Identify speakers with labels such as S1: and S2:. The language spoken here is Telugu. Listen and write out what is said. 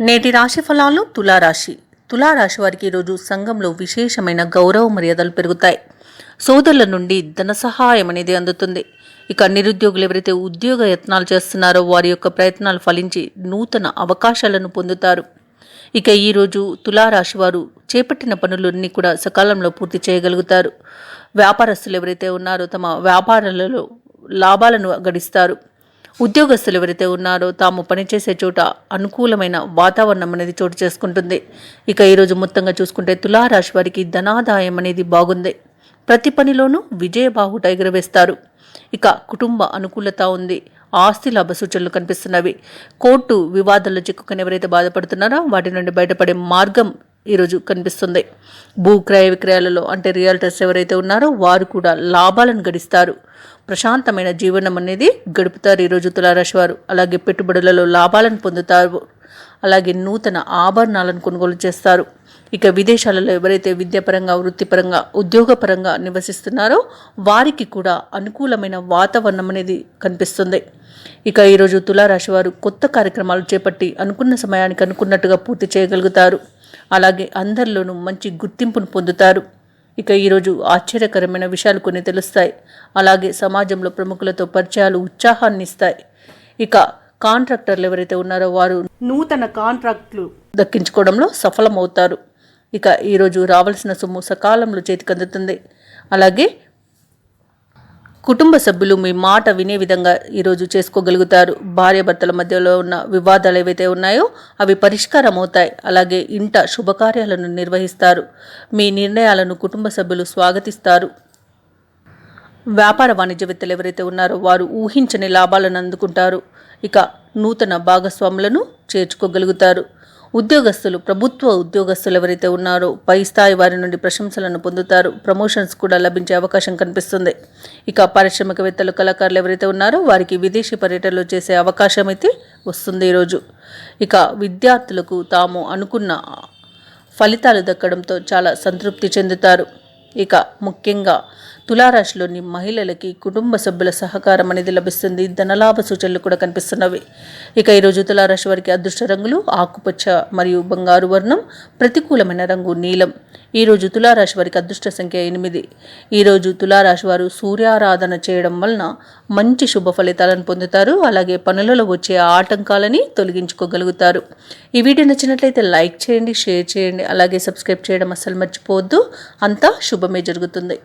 S1: నేటి రాశి ఫలాలు తులారాశి వారికి ఈరోజు సంఘంలో విశేషమైన గౌరవ మర్యాదలు పెరుగుతాయి. సోదరుల నుండి ధన సహాయం అనేది అందుతుంది. ఇక నిరుద్యోగులు ఎవరైతే ఉద్యోగ యత్నాలు చేస్తున్నారో వారి యొక్క ప్రయత్నాలు ఫలించి నూతన అవకాశాలను పొందుతారు. ఇక ఈరోజు తులారాశి వారు చేపట్టిన పనులన్నీ కూడా సకాలంలో పూర్తి చేయగలుగుతారు. వ్యాపారస్తులు ఎవరైతే ఉన్నారో తమ వ్యాపారాలలో లాభాలను గడిస్తారు. ఉద్యోగస్తులు ఎవరైతే ఉన్నారో తాము పనిచేసే చోట అనుకూలమైన వాతావరణం అనేది చోటు చేసుకుంటుంది. ఇక ఈరోజు మొత్తంగా చూసుకుంటే తులారాశి వారికి ధనాదాయం అనేది బాగుంది. ప్రతి పనిలోనూ విజయబాహుట ఎగురవేస్తారు. ఇక కుటుంబ అనుకూలత ఉంది. ఆస్తి లాభ సూచనలు కనిపిస్తున్నవి. కోర్టు వివాదాల్లో చిక్కుకొని ఎవరైతే బాధపడుతున్నారో వాటి నుండి బయటపడే మార్గం ఈరోజు కనిపిస్తుంది. భూ క్రయ విక్రయాలలో అంటే రియల్టర్స్ ఎవరైతే ఉన్నారో వారు కూడా లాభాలను గడిస్తారు. ప్రశాంతమైన జీవనం అనేది గడుపుతారు ఈరోజు తులారాశి వారు. అలాగే పెట్టుబడులలో లాభాలను పొందుతారు. అలాగే నూతన ఆభరణాలను కొనుగోలు చేస్తారు. ఇక విదేశాలలో ఎవరైతే విద్యాపరంగా వృత్తిపరంగా ఉద్యోగపరంగా నివసిస్తున్నారో వారికి కూడా అనుకూలమైన వాతావరణం అనేది కనిపిస్తుంది. ఇక ఈరోజు తులారాశి వారు కొత్త కార్యక్రమాలు చేపట్టి అనుకున్న సమయానికి అనుకున్నట్టుగా పూర్తి చేయగలుగుతారు. అలాగే అందరిలోనూ మంచి గుర్తింపును పొందుతారు. ఇక ఈరోజు ఆశ్చర్యకరమైన విషయాలు కొన్ని తెలుస్తాయి. అలాగే సమాజంలో ప్రముఖులతో పరిచయాలు ఉత్సాహాన్ని ఇస్తాయి. ఇక కాంట్రాక్టర్లు ఎవరైతే ఉన్నారో వారు నూతన కాంట్రాక్టులు దక్కించుకోవడంలో సఫలమవుతారు. ఇక ఈరోజు రావాల్సిన సొమ్ము సకాలంలో చేతికి అందుతుంది. అలాగే కుటుంబ సభ్యులు మీ మాట వినే విధంగా ఈరోజు చేసుకోగలుగుతారు. భార్యాభర్తల మధ్యలో ఉన్న వివాదాలు ఏవైతే ఉన్నాయో అవి పరిష్కారం అవుతాయి. అలాగే ఇంట శుభకార్యాలను నిర్వహిస్తారు. మీ నిర్ణయాలను కుటుంబ సభ్యులు స్వాగతిస్తారు. వ్యాపార వాణిజ్యవేత్తలు ఎవరైతే ఉన్నారో వారు ఊహించని లాభాలను అందుకుంటారు. ఇక నూతన భాగస్వాములను చేర్చుకోగలుగుతారు. ఉద్యోగస్తులు ప్రభుత్వ ఉద్యోగస్తులు ఎవరైతే ఉన్నారో పై స్థాయి వారి నుండి ప్రశంసలను పొందుతారు. ప్రమోషన్స్ కూడా లభించే అవకాశం కనిపిస్తుంది. ఇక పారిశ్రామికవేత్తలు కళాకారులు ఎవరైతే ఉన్నారో వారికి విదేశీ పర్యటనలు చేసే అవకాశం అయితే వస్తుంది ఈరోజు. ఇక విద్యార్థులకు తాము అనుకున్న ఫలితాలు దక్కడంతో చాలా సంతృప్తి చెందుతారు. ఇక ముఖ్యంగా తులారాశిలోని మహిళలకి కుటుంబ సభ్యుల సహకారం అనేది లభిస్తుంది. ధనలాభ సూచనలు కూడా కనిపిస్తున్నవి. ఇక ఈరోజు తులారాశి వారికి అదృష్ట రంగులు ఆకుపచ్చ మరియు బంగారు వర్ణం. ప్రతికూలమైన రంగు నీలం. ఈరోజు తులారాశి వారికి అదృష్ట సంఖ్య 8. ఈరోజు తులారాశి వారు సూర్యారాధన చేయడం వలన మంచి శుభ ఫలితాలను పొందుతారు. అలాగే పనులలో వచ్చే ఆటంకాలని తొలగించుకోగలుగుతారు. ఈ వీడియో నచ్చినట్లయితే లైక్ చేయండి, షేర్ చేయండి, అలాగే సబ్స్క్రైబ్ చేయడం అస్సలు మర్చిపోవద్దు. అంతా శుభమే జరుగుతుంది.